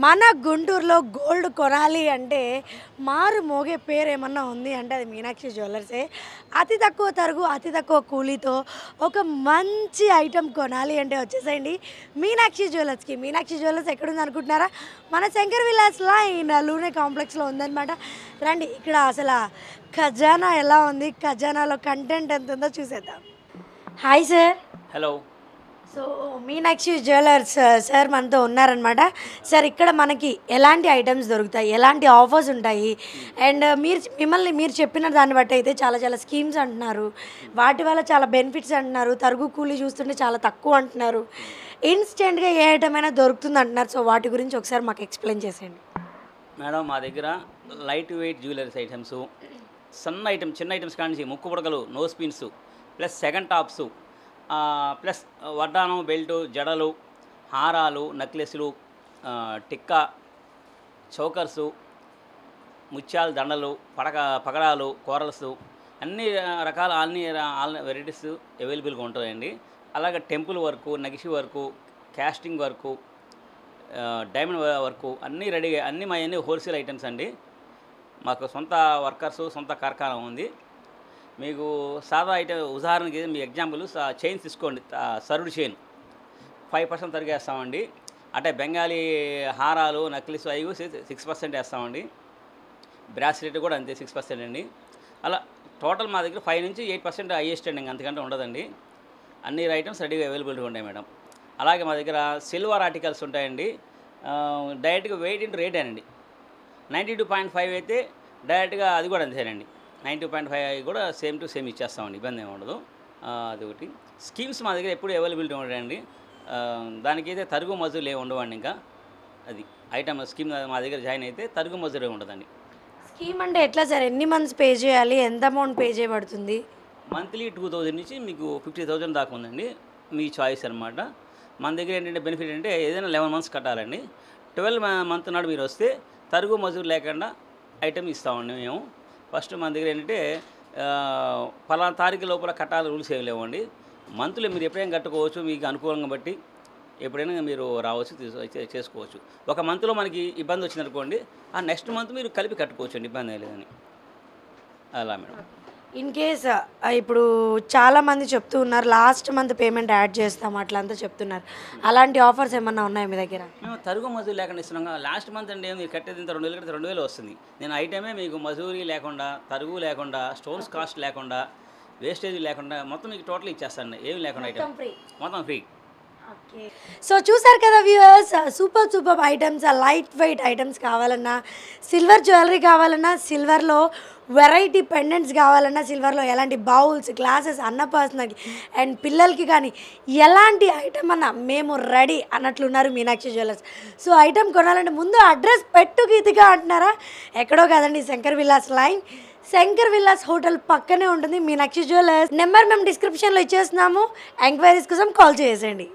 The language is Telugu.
మన గుంటూరులో గోల్డ్ కొనాలి అంటే మారు మోగే పేరు ఏమన్నా ఉంది అంటే అది మీనాక్షి జ్యువెలర్సే. అతి తక్కువ తరుగు, అతి తక్కువ కూలీతో ఒక మంచి ఐటెం కొనాలి అంటే వచ్చేసేయండి మీనాక్షి జ్యువెలర్స్కి. మీనాక్షి జ్యువెలర్స్ ఎక్కడుంది అనుకుంటున్నారా? మన శంకర్ విలాస్ లైన్ లూనే కాంప్లెక్స్లో ఉందన్నమాట. రండి, ఇక్కడ అసలు ఖజానా ఎలా ఉంది, ఖజానాలో కంటెంట్ ఎంత ఉందో చూసేద్దాం. Hi sir. Hello. So Meenakshi jewellers sir మనతో ఉన్నారనమాట. సార్, ఇక్కడ మనకి ఎలాంటి ఐటమ్స్ దొరుకుతాయి, ఎలాంటి ఆఫర్స్ ఉంటాయి, అండ్ మీరు చెప్పిన దాన్ని బట్టి అయితే చాలా చాలా స్కీమ్స్ అంటున్నారు, వాటి వల్ల చాలా బెనిఫిట్స్ అంటున్నారు, తరుగు కూలీ చూస్తుంటే చాలా తక్కువ అంటున్నారు, ఇన్స్టెంట్గా ఏ ఐటమ్ అయినా దొరుకుతుంది అంటున్నారు. సో వాటి గురించి ఒకసారి మాకు ఎక్స్ప్లెయిన్ చేసేయండి. మేడం, మా దగ్గర లైట్ వెయిట్ జ్యువెలరీస్ ఐటమ్స్, సన్న ఐటమ్స్, చిన్న ఐటమ్స్ కానించి ముక్కు పుడకలు, nose pins, plus second tops, plus వడ్డానం, బెల్టు, జడలు, హారాలు, నెక్లెస్లు, టిక్కా, చౌకర్సు, ముత్యాల దండలు, పగడాలు, కోరల్స్, అన్ని రకాల ఆల్ వెరైటీస్ అవైలబుల్గా ఉంటాయండి. అలాగే టెంపుల్ వర్కు, నగిషి work, casting work, diamond work అన్నీ రెడీగా, అన్నీ మా అన్నీ హోల్సేల్ ఐటమ్స్ అండి. మాకు సొంత వర్కర్సు, సొంత కార్ఖానా ఉంది. మీకు సాదా ఐటమ్ ఉదాహరణకి మీ ఎగ్జాంపుల్ చైన్స్ తీసుకోండి. సరుడు చైన్ 5% తరిగేస్తామండి. అంటే బెంగాలీ హారాలు, నక్లిస్ అవి 6% వేస్తామండి. బ్రాస్లెట్ కూడా అంతే 6% అండి. అలా టోటల్ మా దగ్గర 5 నుంచి 8% హైయెస్ట్ అండి, అంతకంటే ఉండదండి. అన్ని ఐటమ్స్ రెడీగా అవైలబిలిటీ ఉంటాయి మేడం. అలాగే మా దగ్గర సిల్వర్ ఆర్టికల్స్ ఉంటాయండి. డైరెక్ట్గా వెయిట్ ఇంటూ రేట్ అండి. 92.5 అయితే డైరెక్ట్గా అది కూడా అంతేనండి. 92.5 కూడా సేమ్ టు సేమ్ ఇచ్చేస్తామండి, ఇబ్బంది ఏమి ఉండదు. అది ఒకటి. స్కీమ్స్ మా దగ్గర ఎప్పుడు అవైలబిలిటీ ఉంటాయండి. దానికైతే తరుగు మజూరులు ఏమి ఉండవండి. ఇంకా అది ఐటమ్ స్కీమ్ మా దగ్గర జాయిన్ అయితే తరుగు మజూరు ఉండదండి. స్కీమ్ అంటే ఎట్లా సార్? ఎన్ని మంత్స్ పే చేయాలి, ఎంత అమౌంట్ పే చేయబడుతుంది? మంత్లీ 2000 నుంచి మీకు 50,000 దాకా ఉందండి. మీ చాయిస్ అనమాట. మన దగ్గర ఏంటంటే బెనిఫిట్ అంటే ఏదైనా 11 మంత్స్ కట్టాలండి. 12 మంత్ నాడు మీరు వస్తే తరుగు మజూరు లేకుండా ఐటమ్ ఇస్తామండి మేము. ఫస్ట్ మన దగ్గర ఏంటంటే పలానా తారీఖు లోపల కట్టాలి రూల్స్ ఏమి లేవండి. మంత్లీ మీరు ఎప్పుడైనా కట్టుకోవచ్చు, మీకు అనుకూలంగా బట్టి ఎప్పుడైనా మీరు రావచ్చు, చేసుకోవచ్చు. ఒక మంత్లో మనకి ఇబ్బంది వచ్చిందనుకోండి, ఆ నెక్స్ట్ మంత్ మీరు కలిపి కట్టుకోవచ్చు అండి, ఇబ్బంది లేదని. అలా మేడం. ఇన్ కేస్ ఇప్పుడు చాలామంది చెప్తూ ఉన్నారు లాస్ట్ మంత్ పేమెంట్ యాడ్ చేస్తాం అట్లా అంతా చెప్తున్నారు. అలాంటి ఆఫర్స్ ఏమన్నా ఉన్నాయి మీ దగ్గర? మేము తరుగు మజూరి లేకుండా ఇస్తున్నాం. లాస్ట్ మంత్ అంటే మీరు కట్టేది ఇంత 2000 కడితే 2000 వస్తుంది. నేను ఐటమే మీకు మజూరీ లేకుండా, తరుగు లేకుండా, స్టోన్స్ కాస్ట్ లేకుండా, వేస్టేజ్ లేకుండా మొత్తం మీకు టోటల్ ఇచ్చేస్తాను. ఏమి లేకుండా ఐటమ్ మొత్తం ఫ్రీ. ఓకే. సో చూసారు కదా viewers, super items, light weight items కావాలన్నా, సిల్వర్ జ్యువెలరీ కావాలన్నా, సిల్వర్లో వెరైటీ పెండెంట్స్ కావాలన్నా, సిల్వర్లో ఎలాంటి బౌల్స్, గ్లాసెస్, అన్నపర్సనకి అండ్ పిల్లలకి కానీ ఎలాంటి ఐటమ్ అన్నా మేము రెడీ అన్నట్లున్నారు మీనాక్షి జ్యువెలర్స్. సో ఐటమ్ కొనాలంటే ముందు అడ్రస్ పెట్టు గీతిగా అంటున్నారా? ఎక్కడో కాదండి, శంకర్ విలాస్ లైన్, శంకర్ విలాస్ హోటల్ పక్కనే ఉంటుంది మీనాక్షి జ్యువెలర్స్. నెంబర్ మేము డిస్క్రిప్షన్లో ఇచ్చేస్తున్నాము. ఎంక్వైరీస్ కోసం కాల్ చేసేయండి.